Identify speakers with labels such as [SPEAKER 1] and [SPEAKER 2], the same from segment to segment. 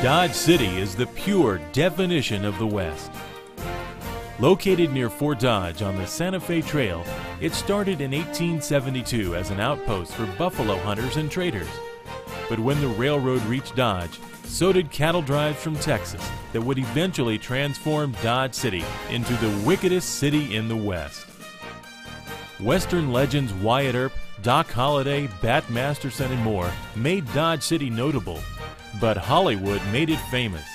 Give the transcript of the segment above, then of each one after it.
[SPEAKER 1] Dodge City is the pure definition of the West. Located near Fort Dodge on the Santa Fe Trail, it started in 1872 as an outpost for buffalo hunters and traders. But when the railroad reached Dodge, so did cattle drives from Texas that would eventually transform Dodge City into the wickedest city in the West. Western legends Wyatt Earp, Doc Holliday, Bat Masterson, and more made Dodge City notable, but Hollywood made it famous.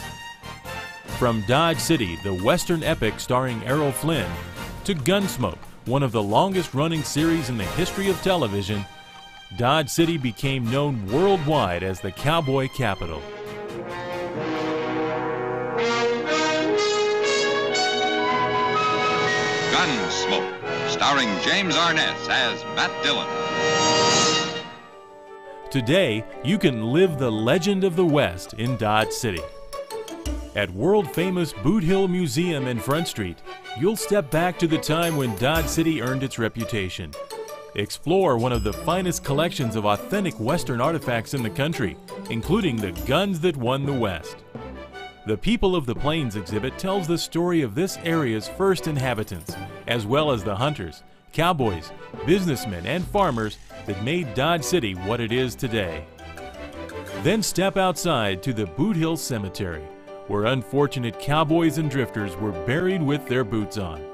[SPEAKER 1] From Dodge City, the Western epic starring Errol Flynn, to Gunsmoke, one of the longest-running series in the history of television, Dodge City became known worldwide as the cowboy capital.
[SPEAKER 2] Gunsmoke, starring James Arness as Matt Dillon.
[SPEAKER 1] Today, you can live the legend of the West in Dodge City. At world-famous Boot Hill Museum in Front Street, you'll step back to the time when Dodge City earned its reputation. Explore one of the finest collections of authentic Western artifacts in the country, including the guns that won the West. The People of the Plains exhibit tells the story of this area's first inhabitants, as well as the hunters, cowboys, businessmen, and farmers that made Dodge City what it is today. Then step outside to the Boot Hill Cemetery, where unfortunate cowboys and drifters were buried with their boots on.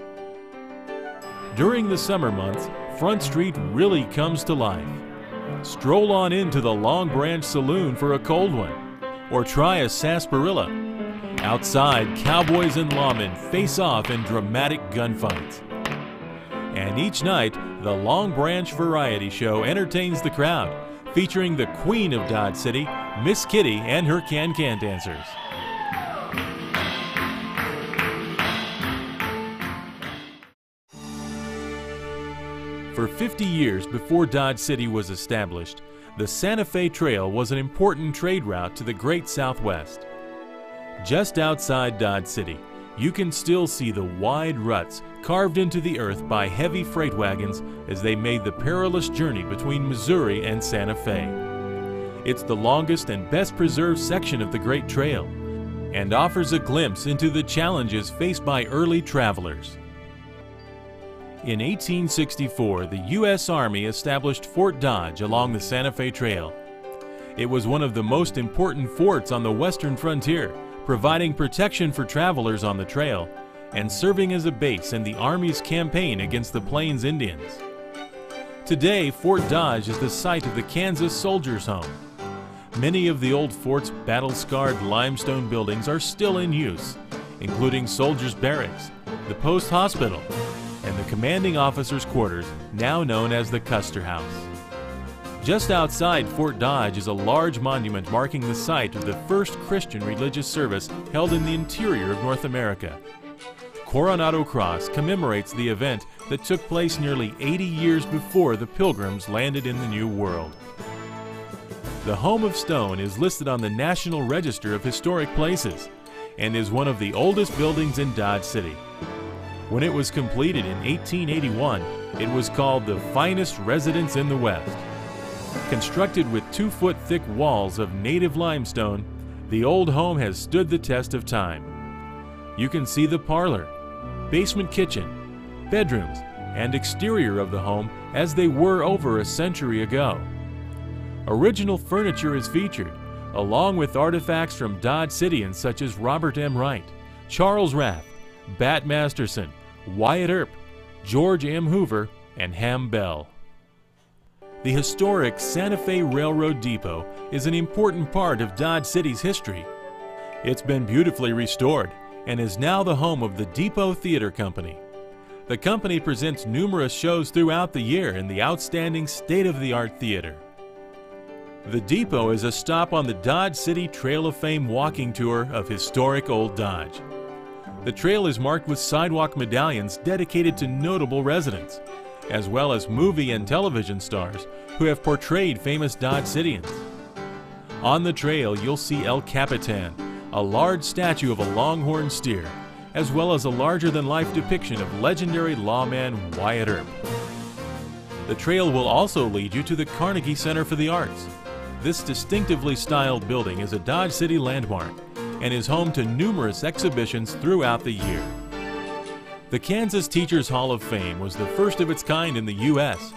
[SPEAKER 1] During the summer months, Front Street really comes to life. Stroll on into the Long Branch Saloon for a cold one, or try a sarsaparilla. Outside, cowboys and lawmen face off in dramatic gunfights. And each night, the Long Branch Variety Show entertains the crowd, featuring the Queen of Dodge City, Miss Kitty, and her can-can dancers. For 50 years before Dodge City was established, the Santa Fe Trail was an important trade route to the Great Southwest. Just outside Dodge City, you can still see the wide ruts carved into the earth by heavy freight wagons as they made the perilous journey between Missouri and Santa Fe. It's the longest and best preserved section of the Great Trail and offers a glimpse into the challenges faced by early travelers. In 1864, the U.S. Army established Fort Dodge along the Santa Fe Trail. It was one of the most important forts on the western frontier, providing protection for travelers on the trail and serving as a base in the Army's campaign against the Plains Indians. Today, Fort Dodge is the site of the Kansas Soldiers' Home. Many of the old fort's battle-scarred limestone buildings are still in use, including Soldiers' Barracks, the Post Hospital, and the commanding officer's quarters, now known as the Custer House. Just outside Fort Dodge is a large monument marking the site of the first Christian religious service held in the interior of North America. Coronado Cross commemorates the event that took place nearly 80 years before the Pilgrims landed in the New World. The Home of Stone is listed on the National Register of Historic Places and is one of the oldest buildings in Dodge City. When it was completed in 1881, it was called the finest residence in the West. Constructed with 2-foot thick walls of native limestone, the old home has stood the test of time. You can see the parlor, basement kitchen, bedrooms, and exterior of the home as they were over a century ago. Original furniture is featured, along with artifacts from Dodge Cityans such as Robert M. Wright, Charles Rath, Bat Masterson, Wyatt Earp, George M. Hoover, and Ham Bell. The historic Santa Fe Railroad Depot is an important part of Dodge City's history. It's been beautifully restored and is now the home of the Depot Theater Company. The company presents numerous shows throughout the year in the outstanding state-of-the-art theater. The Depot is a stop on the Dodge City Trail of Fame walking tour of historic Old Dodge. The trail is marked with sidewalk medallions dedicated to notable residents, as well as movie and television stars who have portrayed famous Dodge Cityans. On the trail, you'll see El Capitan, a large statue of a longhorn steer, as well as a larger-than-life depiction of legendary lawman Wyatt Earp. The trail will also lead you to the Carnegie Center for the Arts. this distinctively styled building is a Dodge City landmark and is home to numerous exhibitions throughout the year. The Kansas Teachers Hall of Fame was the first of its kind in the U.S.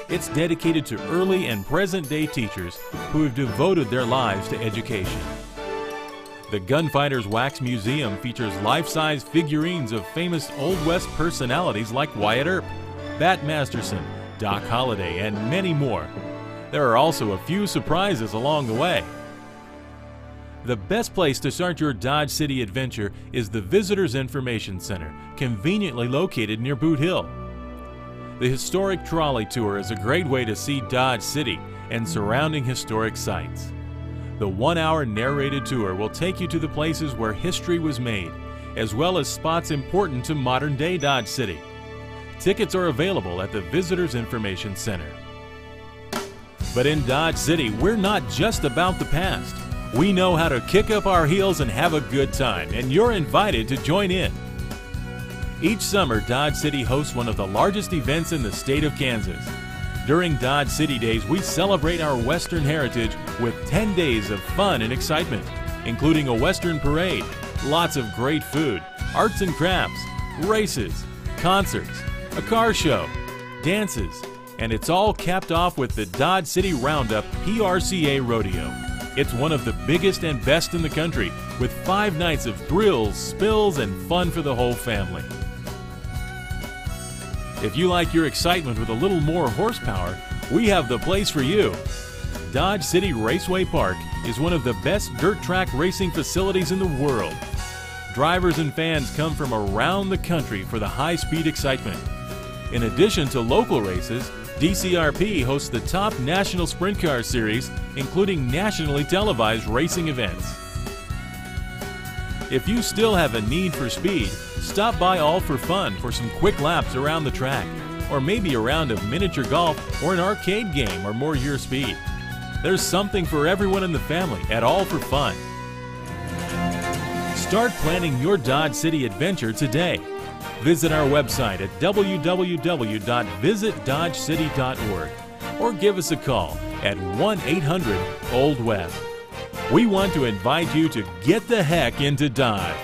[SPEAKER 1] It's dedicated to early and present-day teachers who have devoted their lives to education. The Gunfighters Wax Museum features life-size figurines of famous Old West personalities like Wyatt Earp, Bat Masterson, Doc Holliday, and many more. There are also a few surprises along the way. The best place to start your Dodge City adventure is the Visitors Information Center, conveniently located near Boot Hill. The Historic Trolley Tour is a great way to see Dodge City and surrounding historic sites. The 1-hour narrated tour will take you to the places where history was made, as well as spots important to modern-day Dodge City. Tickets are available at the Visitors Information Center. But in Dodge City, we're not just about the past. We know how to kick up our heels and have a good time, and you're invited to join in. Each summer, Dodge City hosts one of the largest events in the state of Kansas. During Dodge City Days, we celebrate our Western heritage with 10 days of fun and excitement, including a Western parade, lots of great food, arts and crafts, races, concerts, a car show, dances, and it's all capped off with the Dodge City Roundup PRCA Rodeo. It's one of the biggest and best in the country, with 5 nights of thrills, spills, and fun for the whole family. If you like your excitement with a little more horsepower, we have the place for you. Dodge City Raceway Park is one of the best dirt track racing facilities in the world. Drivers and fans come from around the country for the high-speed excitement. In addition to local races, DCRP hosts the top National Sprint Car Series, including nationally televised racing events. If you still have a need for speed, stop by All for Fun for some quick laps around the track, or maybe a round of miniature golf or an arcade game or more your speed. There's something for everyone in the family at All for Fun. Start planning your Dodge City adventure today. Visit our website at www.visitdodgecity.org or give us a call at 1-800-OLD-WEST. We want to invite you to get the heck into Dodge.